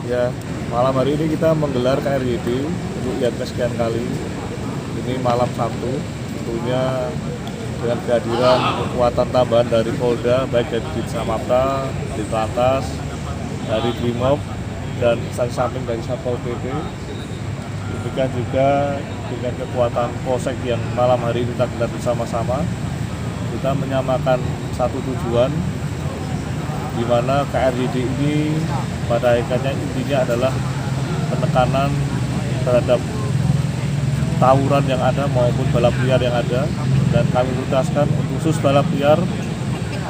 Ya, malam hari ini kita menggelar KRYD untuk yang kesekian kali. Ini malam Sabtu, tentunya dengan kehadiran kekuatan tambahan dari Polda, baik dari Ditsamapta, Ditlantas, dari Brimob, dan instansi samping dari Satpol PP. Demikian juga dengan kekuatan Polsek yang malam hari ini kita gelar bersama-sama. Kita menyamakan satu tujuan, di mana KRYD ini pada akhirnya intinya adalah penekanan terhadap tawuran yang ada maupun balap liar yang ada, dan kami prioritaskan khusus balap liar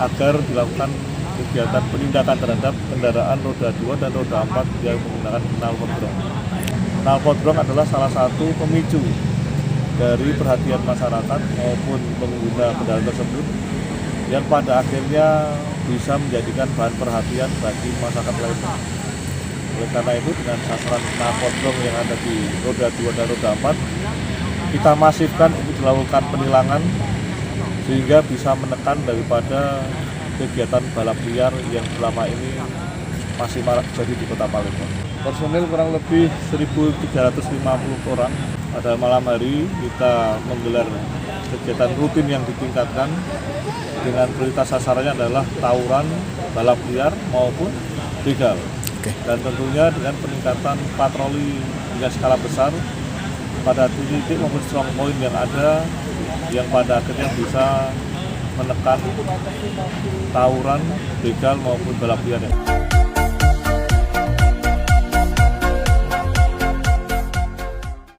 agar dilakukan kegiatan penindakan terhadap kendaraan roda 2 dan roda 4 yang menggunakan knalpotbrong. Knalpotbrong adalah salah satu pemicu dari perhatian masyarakat maupun pengguna kendaraan tersebut yang pada akhirnya bisa menjadikan bahan perhatian bagi masyarakat lainnya. Oleh karena itu, dengan sasaran knalpotbrong yang ada di roda 2 dan roda 4, kita masifkan untuk dilakukan penilangan sehingga bisa menekan daripada kegiatan balap liar yang selama ini masih marak terjadi di Kota Palembang. Personil kurang lebih 1.350 orang. Pada malam hari kita menggelar kegiatan rutin yang ditingkatkan dengan prioritas sasarannya adalah tawuran, balap liar maupun begal. Dan tentunya dengan peningkatan patroli hingga skala besar pada titik maupun strong point yang ada, yang pada akhirnya bisa menekan tawuran, begal maupun balap liar.